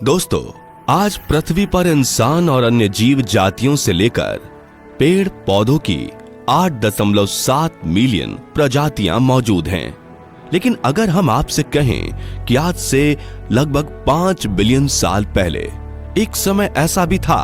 दोस्तों, आज पृथ्वी पर इंसान और अन्य जीव जातियों से लेकर पेड़ पौधों की 8.7 मिलियन प्रजातियां मौजूद हैं। लेकिन अगर हम आपसे कहें कि आज से लगभग 5 बिलियन साल पहले एक समय ऐसा भी था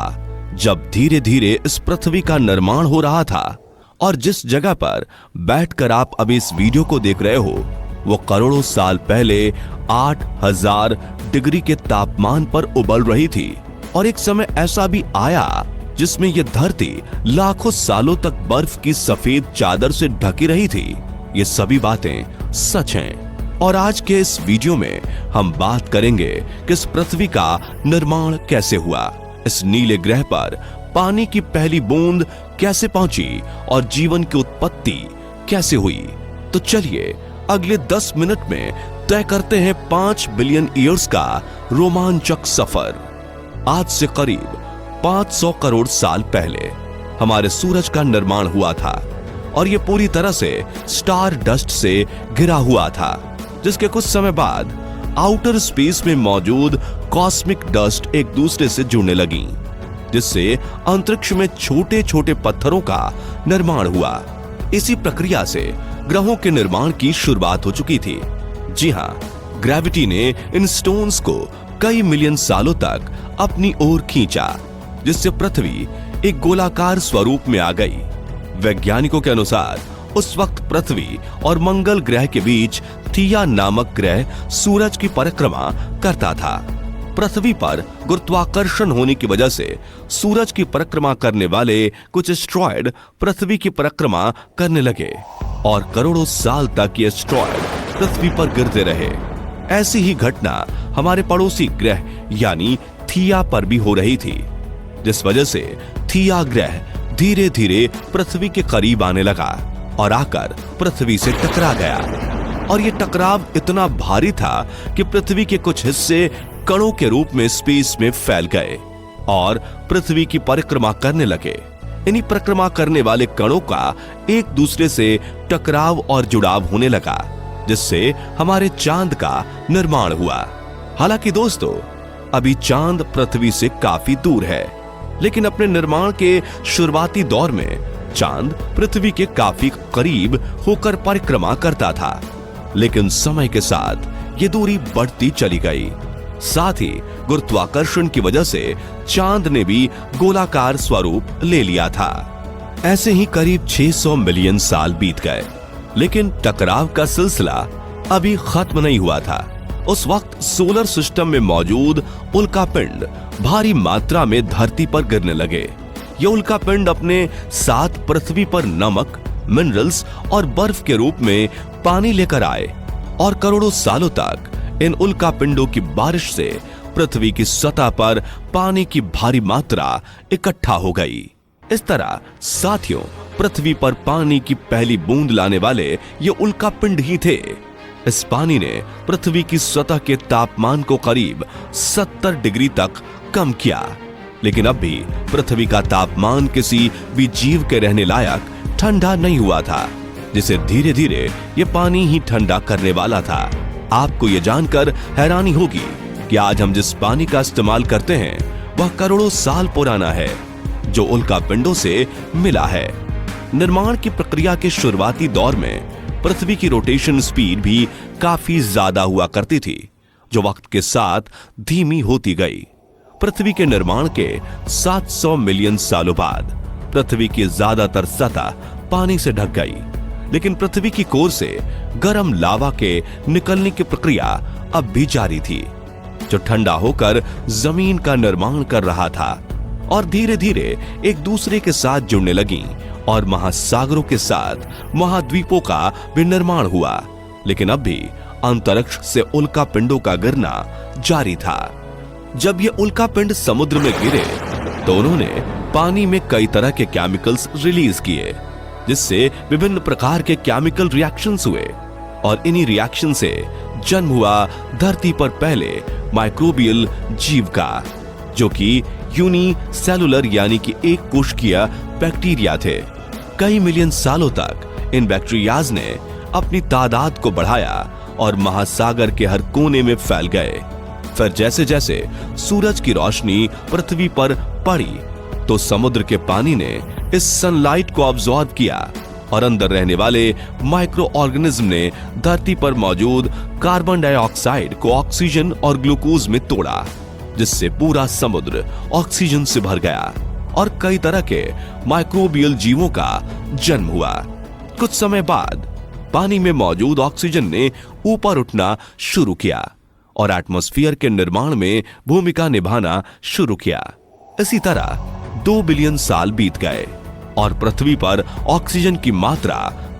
जब धीरे धीरे इस पृथ्वी का निर्माण हो रहा था और जिस जगह पर बैठकर आप अभी इस वीडियो को देख रहे हो वो करोड़ों साल पहले 8000 डिग्री के तापमान पर उबल रही थी, और एक समय ऐसा भी आया जिसमें यह धरती लाखों सालों तक बर्फ की सफेद चादर से ढकी रही थी। ये सभी बातें सच हैं और आज के इस वीडियो में हम बात करेंगे कि इस पृथ्वी का निर्माण कैसे हुआ, इस नीले ग्रह पर पानी की पहली बूंद कैसे पहुंची और जीवन की उत्पत्ति कैसे हुई। तो चलिए अगले 10 मिनट में तय करते हैं 5 बिलियन ईयर्स का रोमांचक सफर। आज से करीब 500 करोड़ साल पहले हमारे सूरज का निर्माण हुआ था और यह पूरी तरह से स्टार डस्ट से घिरा हुआ था, जिसके कुछ समय बाद आउटर स्पेस में मौजूद कॉस्मिक डस्ट एक दूसरे से जुड़ने लगी, जिससे अंतरिक्ष में छोटे छोटे पत्थरों का निर्माण हुआ। इसी प्रक्रिया से ग्रहों के निर्माण की शुरुआत हो चुकी थी। जी हाँ, ग्रेविटी ने इन स्टोन्स को कई मिलियन सालों तक अपनी ओर खींचा, जिससे पृथ्वी एक गोलाकार स्वरूप में आ गई। वैज्ञानिकों के अनुसार उस वक्त पृथ्वी और मंगल ग्रह के बीच थिया नामक ग्रह सूरज की परिक्रमा करता था। पृथ्वी पर गुरुत्वाकर्षण होने की वजह से सूरज की परिक्रमा करने वाले कुछ एस्ट्रॉयड पृथ्वी की परिक्रमा करने लगे और करोड़ों साल तक ये एस्ट्रॉयड पृथ्वी पर गिरते रहे। ऐसी ही घटना हमारे पड़ोसी ग्रह यानी थिया पर भी हो रही थी, जिस वजह से थिया ग्रह धीरे धीरे पृथ्वी के करीब आने लगा और आकर पृथ्वी से टकरा गया। और ये टकराव इतना भारी था कि पृथ्वी के कुछ हिस्से कणों के रूप में स्पेस में फैल गए और पृथ्वी की परिक्रमा करने लगे। इन्हीं परिक्रमा करने वाले कणों का एक दूसरे से टकराव और जुड़ाव होने लगा, जिससे हमारे चांद का निर्माण हुआ। हालांकि दोस्तों, अभी चांद पृथ्वी से काफी दूर है, लेकिन अपने निर्माण के शुरुआती दौर में चांद पृथ्वी के काफी करीब होकर परिक्रमा करता था। लेकिन समय के साथ ये दूरी बढ़ती चली गई। साथ ही गुरुत्वाकर्षण की वजह से चांद ने भी गोलाकार स्वरूप ले लिया था। ऐसे ही करीब 600 मिलियन साल बीत गए, लेकिन टकराव का सिलसिला अभी खत्म नहीं हुआ था। उस वक्त सोलर सिस्टम में मौजूद उल्कापिंड भारी मात्रा में धरती पर गिरने लगे। ये उल्कापिंड अपने साथ पृथ्वी पर नमक, मिनरल्स और बर्फ के रूप में पानी लेकर आए और करोड़ों सालों तक इन उल्कापिंडों की बारिश से पृथ्वी की सतह पर पानी की भारी मात्रा इकट्ठा हो गई। इस तरह साथियों, पृथ्वी पर पानी की पहली बूंद लाने वाले ये उल्कापिंड ही थे। इस पानी ने पृथ्वी की सतह के तापमान को करीब 70 डिग्री तक कम किया, लेकिन अब भी पृथ्वी का तापमान किसी भी जीव के रहने लायक ठंडा नहीं हुआ था, जिसे धीरे धीरे ये पानी ही ठंडा करने वाला था। आपको ये जानकर हैरानी होगी कि आज हम जिस पानी का इस्तेमाल करते हैं वह करोड़ों साल पुराना है, जो उल्कापिंडों से मिला है। निर्माण की प्रक्रिया के शुरुआती दौर में पृथ्वी की रोटेशन स्पीड भी काफी ज्यादा हुआ करती थी, जो वक्त के साथ धीमी होती गई। पृथ्वी के निर्माण के 700 मिलियन सालों बाद पृथ्वी की ज्यादातर सतह पानी से ढक गई, लेकिन पृथ्वी की कोर से गर्म लावा के निकलने की प्रक्रिया अब भी जारी थी, जो ठंडा होकर जमीन का निर्माण कर रहा था और धीरे धीरे एक दूसरे के साथ जुड़ने लगी और महासागरों के साथ महाद्वीपों का भी निर्माण हुआ। लेकिन अब भी अंतरिक्ष से उल्कापिंडों का गिरना जारी था। जब ये उल्कापिंड समुद्र में गिरे तो उन्होंने पानी में कई तरह के केमिकल्स रिलीज किए, जिससे विभिन्न प्रकार के केमिकल रिएक्शंस हुए और इन्हीं रिएक्शन से जन्म हुआ धरती पर पहले माइक्रोबियल जीव का, जो कि यूनिसेलुलर यानी कि एक कोशिकीय बैक्टीरिया थे। कई मिलियन सालों तक इन बैक्टीरियाज ने अपनी तादाद को बढ़ाया और महासागर के हर कोने में फैल गए। फिर जैसे जैसे सूरज की रोशनी पृथ्वी पर पड़ी तो समुद्र के पानी ने इस सनलाइट को ऑब्जॉर्व किया और अंदर रहने वाले माइक्रो ऑर्गेनिज्म ने धरती पर मौजूद कार्बन डाइऑक्साइड को ऑक्सीजन और ग्लूकोज में तोड़ा, जिससे पूरा समुद्र ऑक्सीजन से भर गया और कई तरह के माइक्रोबियल जीवों का जन्म हुआ। कुछ समय बाद पानी में मौजूद ऑक्सीजन ने ऊपर उठना शुरू किया और एटमॉस्फेयर के निर्माण में भूमिका निभाना शुरू किया। इसी तरह 2 बिलियन साल बीत गए और पृथ्वी पर ऑक्सीजन की मात्रा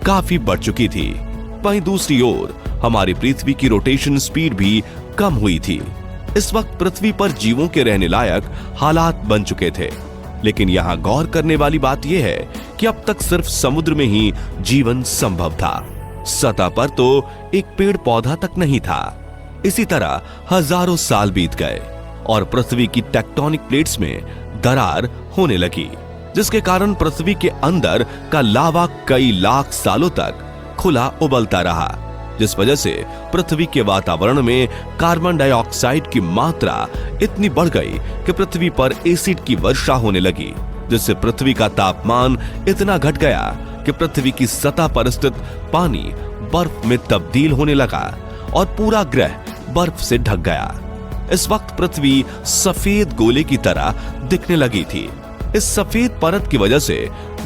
काफी बढ़ चुकी थी। वहीं दूसरी ओर हमारी पृथ्वी की रोटेशन स्पीड भी कम हुई थी। इस वक्त पृथ्वी पर जीवों के रहने लायक हालात बन चुके थे, लेकिन यहाँ गौर करने वाली बात यह है कि अब तक सिर्फ समुद्र में ही जीवन संभव था। सतह पर तो एक पेड़ पौधा तक नहीं था। इसी तरह हजारों साल बीत गए और पृथ्वी की टेक्टोनिक प्लेट्स में दरार होने लगी, जिसके कारण पृथ्वी के अंदर का लावा कई लाख सालों तक खुला उबलता रहा, जिस वजह से पृथ्वी के वातावरण में कार्बन डाइऑक्साइड की मात्रा इतनी बढ़ गई कि पृथ्वी पर एसिड की वर्षा होने लगी, जिससे पृथ्वी का तापमान इतना घट गया कि पृथ्वी की सतह पर स्थित पानी बर्फ में तब्दील होने लगा और पूरा ग्रह बर्फ से ढक गया। इस वक्त पृथ्वी सफेद गोले की तरह दिखने लगी थी। इस सफेद परत की वजह से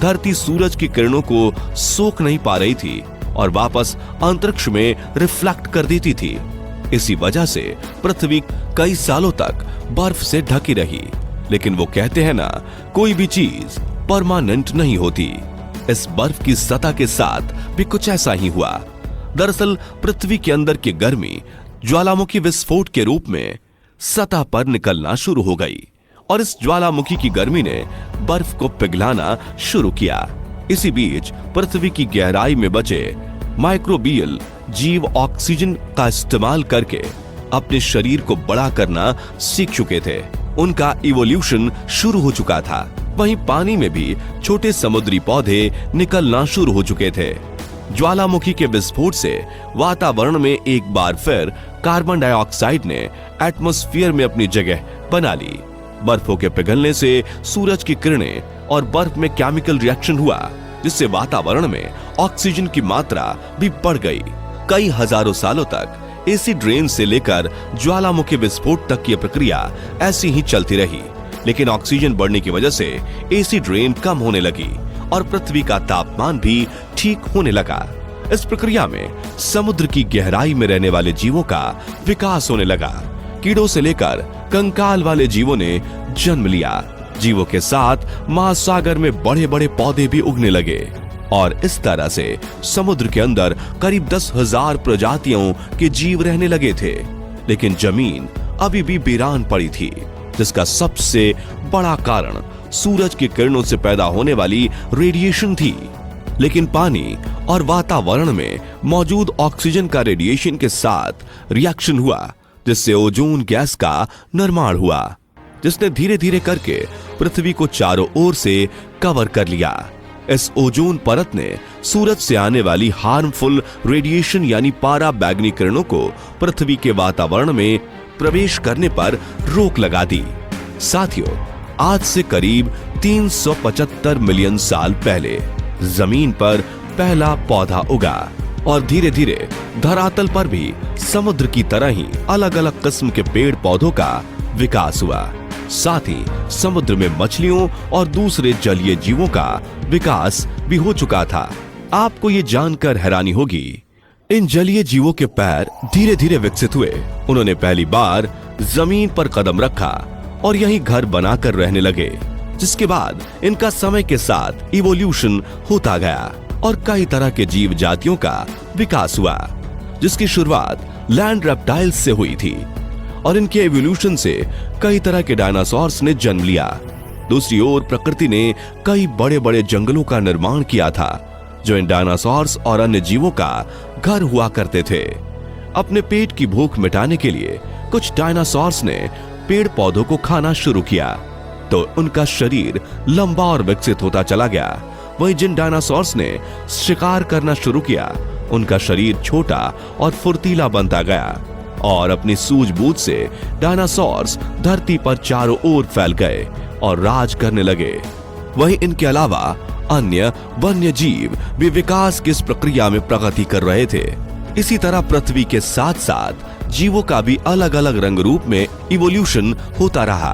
धरती सूरज की किरणों को सोख नहीं पा रही थी और वापस अंतरिक्ष में रिफ्लेक्ट कर देती थी। इसी वजह से पृथ्वी कई सालों तक बर्फ से ढकी रही। लेकिन वो कहते हैं ना, कोई भी चीज परमानेंट नहीं होती। इस बर्फ की सतह के साथ भी कुछ ऐसा ही हुआ। दरअसल पृथ्वी के अंदर की गर्मी ज्वालामुखी विस्फोट के रूप में सतह पर निकलना शुरू हो गई और इस ज्वालामुखी की गर्मी ने बर्फ को पिघलाना शुरू किया। इसी बीच पृथ्वी की गहराई में बचे माइक्रोबियल जीव ऑक्सीजन का इस्तेमाल करके अपने शरीर को बड़ा करना सीख चुके थे। उनका इवोल्यूशन शुरू हो चुका था। वहीं पानी में भी छोटे समुद्री पौधे निकलना शुरू हो चुके थे। ज्वालामुखी के विस्फोट से वातावरण में एक बार फिर कार्बन डाइऑक्साइड ने एटमॉस्फेयर में अपनी जगह बना ली। बर्फों के पिघलने से सूरज की किरणें और बर्फ में केमिकल रिएक्शन हुआ, जिससे वातावरण में ऑक्सीजन की मात्रा भी बढ़ गई। कई हजारों सालों तक एसिड रेन से लेकर ज्वालामुखी विस्फोट तक की प्रक्रिया ऐसी ही चलती रही, लेकिन ऑक्सीजन बढ़ने की वजह से एसिड रेन कम होने लगी और पृथ्वी का तापमान भी ठीक होने लगा। इस प्रक्रिया में समुद्र की गहराई में रहने वाले जीवों का विकास होने लगा। कीड़ों से लेकर कंकाल वाले जीवों ने जन्म लिया। जीवों के साथ महासागर में बड़े बड़े पौधे भी उगने लगे और इस तरह से समुद्र के अंदर करीब 10,000 प्रजातियों के जीव रहने लगे थे। लेकिन जमीन अभी भी वीरान पड़ी थी, जिसका सबसे बड़ा कारण सूरज की किरणों से पैदा होने वाली रेडिएशन थी। लेकिन पानी और वातावरण में मौजूद ऑक्सीजन का रेडिएशन के साथ रिएक्शन हुआ, जिससे ओजोन गैस का निर्माण हुआ, जिसने धीरे धीरे करके पृथ्वी को चारों ओर से कवर कर लिया। इस ओजोन परत ने सूरज से आने वाली हार्मफुल रेडिएशन यानी पारा बैगनी किरणों को पृथ्वी के वातावरण में प्रवेश करने पर रोक लगा दी। साथियों, आज से करीब 375 मिलियन साल पहले जमीन पर पहला पौधा उगा और धीरे धीरे धरातल पर भी समुद्र की तरह ही अलग अलग किस्म के पेड़ पौधों का विकास हुआ। साथ ही समुद्र में मछलियों और दूसरे जलीय जीवों का विकास भी हो चुका था। आपको ये जानकर हैरानी होगी, इन जलीय जीवों के पैर धीरे धीरे विकसित हुए। उन्होंने पहली बार जमीन पर कदम रखा और यहीं घर बनाकर रहने लगे, जिसके बाद इनका समय के साथ इवोल्यूशन होता गया और कई तरह के जीव जातियों का विकास हुआ, जिसकी शुरुआत लैंड रेप्टाइल्स से हुई थी और इनके एवोल्यूशन से कई तरह के डायनासोर्स ने जन्म लिया। दूसरी ओर प्रकृति ने कई बड़े बड़े जंगलों का निर्माण किया था, जो इन डायनासोर्स और अन्य जीवों का घर हुआ करते थे। अपने पेट की भूख मिटाने के लिए कुछ डायनासोर्स ने पेड़ पौधों को खाना शुरू किया, तो उनका शरीर लंबा और विकसित होता चला गया। वहीं जिन डायनासोर्स ने शिकार करना शुरू किया, उनका शरीर छोटा और फुर्तीला बनता गया और अपनी सूझबूझ से डायनासोर्स धरती पर चारों ओर फैल गए और राज करने लगे। वहीं इनके अलावा अन्य वन्य जीव भी विकास की इस प्रक्रिया में प्रगति कर रहे थे। इसी तरह पृथ्वी के साथ साथ जीवों का भी अलग अलग रंग रूप में इवोल्यूशन होता रहा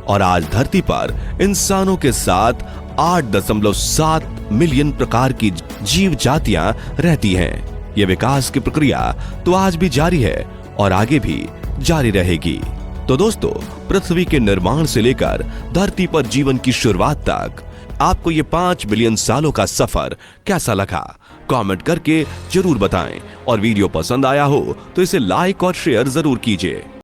और आज धरती पर इंसानों के साथ 8.7 मिलियन प्रकार की जीव जातियां रहती हैं। यह विकास की प्रक्रिया तो आज भी जारी है और आगे भी जारी रहेगी। तो दोस्तों, पृथ्वी के निर्माण से लेकर धरती पर जीवन की शुरुआत तक आपको ये 5 बिलियन सालों का सफर कैसा लगा? कमेंट करके जरूर बताएं और वीडियो पसंद आया हो तो इसे लाइक और शेयर जरूर कीजिए।